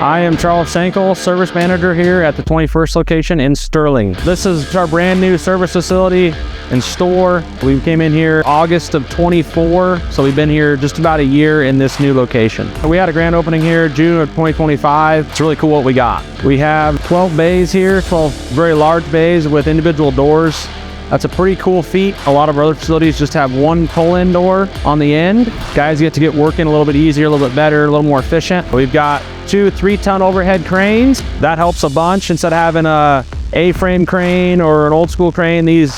I am Charles Shenkel, service manager here at the 21st location in Sterling. This is our brand new service facility and store. We came in here August of 24, so we've been here just about a year in this new location. We had a grand opening here June of 2025. It's really cool what we got. We have 12 bays here, 12 very large bays with individual doors. That's a pretty cool feat. A lot of our other facilities just have one pull-in door on the end. Guys get to get working a little bit easier, a little bit better, a little more efficient. We've got 2 3-ton overhead cranes. That helps a bunch. Instead of having a A-frame crane or an old school crane, these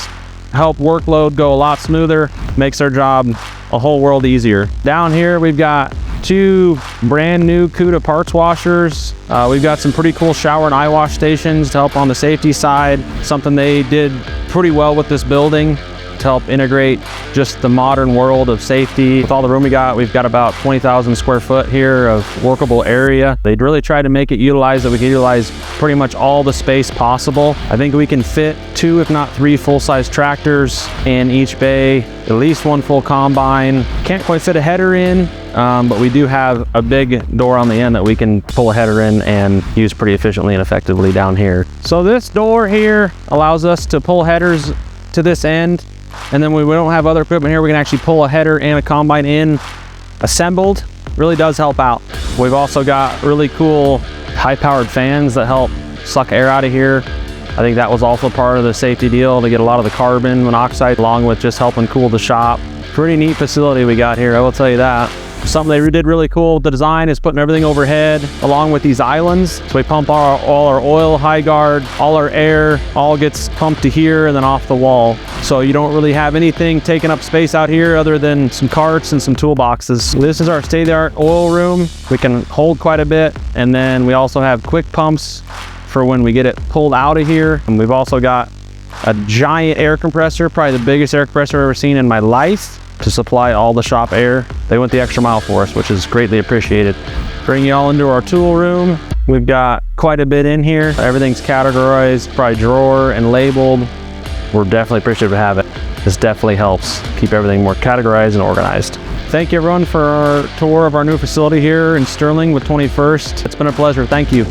help workload go a lot smoother, makes our job a whole world easier. Down here, we've got 2 brand new Cuda parts washers. We've got some pretty cool shower and eye wash stations to help on the safety side. Something they did pretty well with this building to help integrate just the modern world of safety. With all the room we got, we've got about 20,000 square foot here of workable area. They'd really tried to make it utilize that we can utilize pretty much all the space possible. I think we can fit 2, if not 3 full-size tractors in each bay, at least 1 full combine. Can't quite fit a header in, but we do have a big door on the end that we can pull a header in and use pretty efficiently and effectively down here. So this door here allows us to pull headers to this end, and then when we don't have other equipment here, we can actually pull a header and a combine in assembled. Really does help out. We've also got really cool high-powered fans that help suck air out of here. I think that was also part of the safety deal to get a lot of the carbon monoxide along with just helping cool the shop. Pretty neat facility we got here, I will tell you that. Something they did really cool with the design is putting everything overhead along with these islands. So we pump all our oil, high guard, all our air, all gets pumped to here and then off the wall. So you don't really have anything taking up space out here other than some carts and some toolboxes. This is our state-of-the-art oil room. We can hold quite a bit. And then we also have quick pumps for when we get it pulled out of here. And we've also got a giant air compressor, probably the biggest air compressor I've ever seen in my life, to supply all the shop air. They went the extra mile for us, which is greatly appreciated. Bring you all into our tool room. We've got quite a bit in here. Everything's categorized, probably drawer and labeled. We're definitely appreciative to have it. This definitely helps keep everything more categorized and organized. Thank you everyone for our tour of our new facility here in Sterling with 21st. It's been a pleasure, thank you.